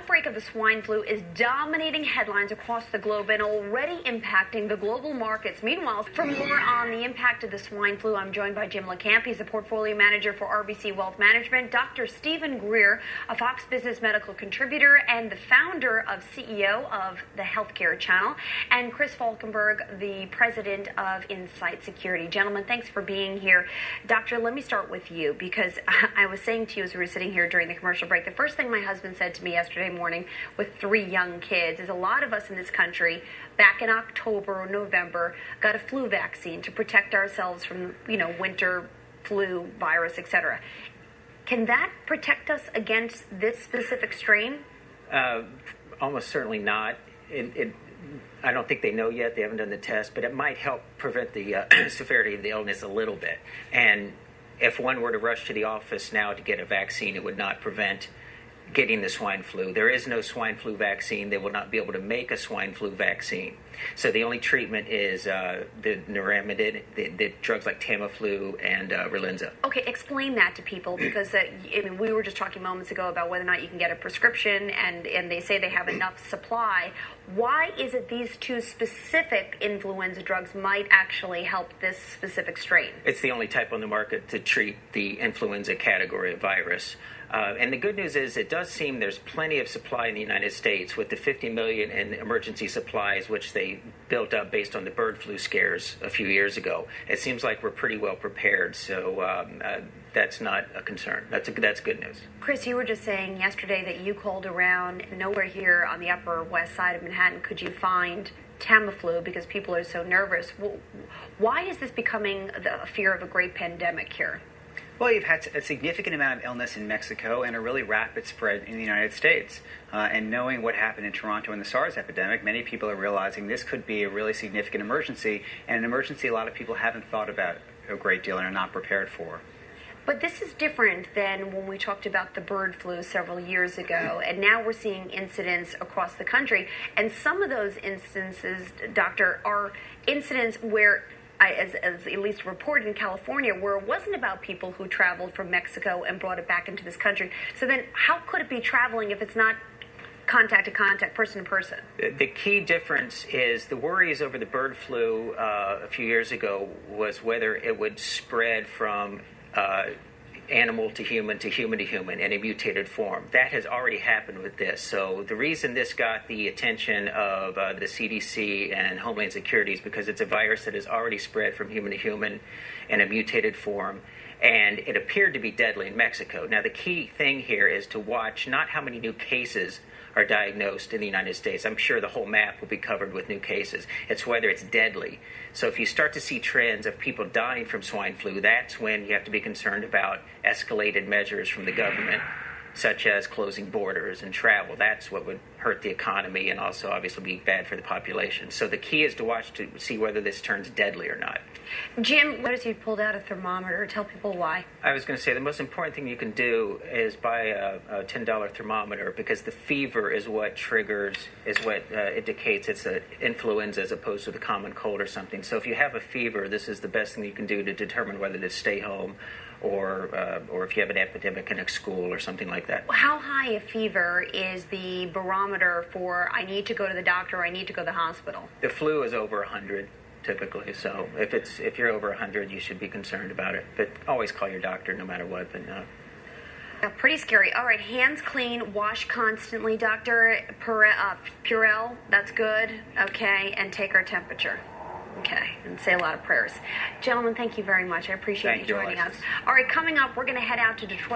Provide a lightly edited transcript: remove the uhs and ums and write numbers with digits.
outbreak of the swine flu is dominating headlines across the globe and already impacting the global markets. Meanwhile, for more on the impact of the swine flu, I'm joined by Jim LeCamp. He's the portfolio manager for RBC Wealth Management, Dr. Stephen Greer, a Fox Business medical contributor and the founder of CEO of the Healthcare Channel, and Chris Falkenberg, the president of Insight Security. Gentlemen, thanks for being here. Doctor, let me start with you, because I was saying to you as we were sitting here during the commercial break, the first thing my husband said to me yesterday morning with 3 young kids is a lot of us in this country back in October or November got a flu vaccine to protect ourselves from, winter flu, virus, etc. Can that protect us against this specific strain? Almost certainly not. I don't think they know yet. They haven't done the test, but it might help prevent the severity of the illness a little bit. And if one were to rush to the office now to get a vaccine, it would not prevent getting the swine flu. There is no swine flu vaccine. They will not be able to make a swine flu vaccine. So the only treatment is the neuraminid, the drugs like Tamiflu and Relenza. Okay, explain that to people, because we were just talking moments ago about whether or not you can get a prescription, and they say they have enough supply. Why is it these 2 specific influenza drugs might actually help this specific strain? It's the only type on the market to treat the influenza category of virus. And the good news is it does seem there's plenty of supply in the United States with the 50 million in emergency supplies, which they built up based on the bird flu scares a few years ago. It seems like we're pretty well prepared, so that's not a concern. That's good news. Chris, you were just saying yesterday that you called around. Nowhere here on the Upper West Side of Manhattan could you find Tamiflu because people are so nervous. Why is this becoming the fear of a great pandemic here? Well, you've had a significant amount of illness in Mexico and a really rapid spread in the United States. And knowing what happened in Toronto in the SARS epidemic, many people are realizing this could be a really significant emergency, and an emergency a lot of people haven't thought about a great deal and are not prepared for. But this is different than when we talked about the bird flu several years ago, and now we're seeing incidents across the country. And some of those instances, Doctor, are incidents where, as at least reported in California, where it wasn't about people who traveled from Mexico and brought it back into this country. So then how could it be traveling if it's not contact to contact, person to person? The key difference is the worries over the bird flu a few years ago was whether it would spread from animal to human to human to human in a mutated form. That has already happened with this. So the reason this got the attention of the CDC and Homeland Security is because it's a virus that has already spread from human to human in a mutated form, and it appeared to be deadly in Mexico. Now the key thing here is to watch not how many new cases are diagnosed in the United States. I'm sure the whole map will be covered with new cases. It's whether it's deadly. So if you start to see trends of people dying from swine flu, that's when you have to be concerned about escalated measures from the government, such as closing borders and travel. That's what would hurt the economy and also obviously be bad for the population. So the key is to watch to see whether this turns deadly or not. Jim, notice you pulled out a thermometer. Tell people why. I was going to say the most important thing you can do is buy a $10 thermometer, because the fever is what indicates it's an influenza as opposed to the common cold or something. So if you have a fever, this is the best thing you can do to determine whether to stay home or if you have an epidemic in a school or something like that. How high a fever is the barometer for I need to go to the doctor or I need to go to the hospital? The flu is over 100 typically, so if you're over 100, you should be concerned about it. But always call your doctor no matter what. But pretty scary. All right, hands clean, wash constantly, Dr. Purell, that's good. Okay, and take our temperature. Okay, and say a lot of prayers. Gentlemen, thank you very much. I appreciate you joining us. All right, coming up, we're going to head out to Detroit.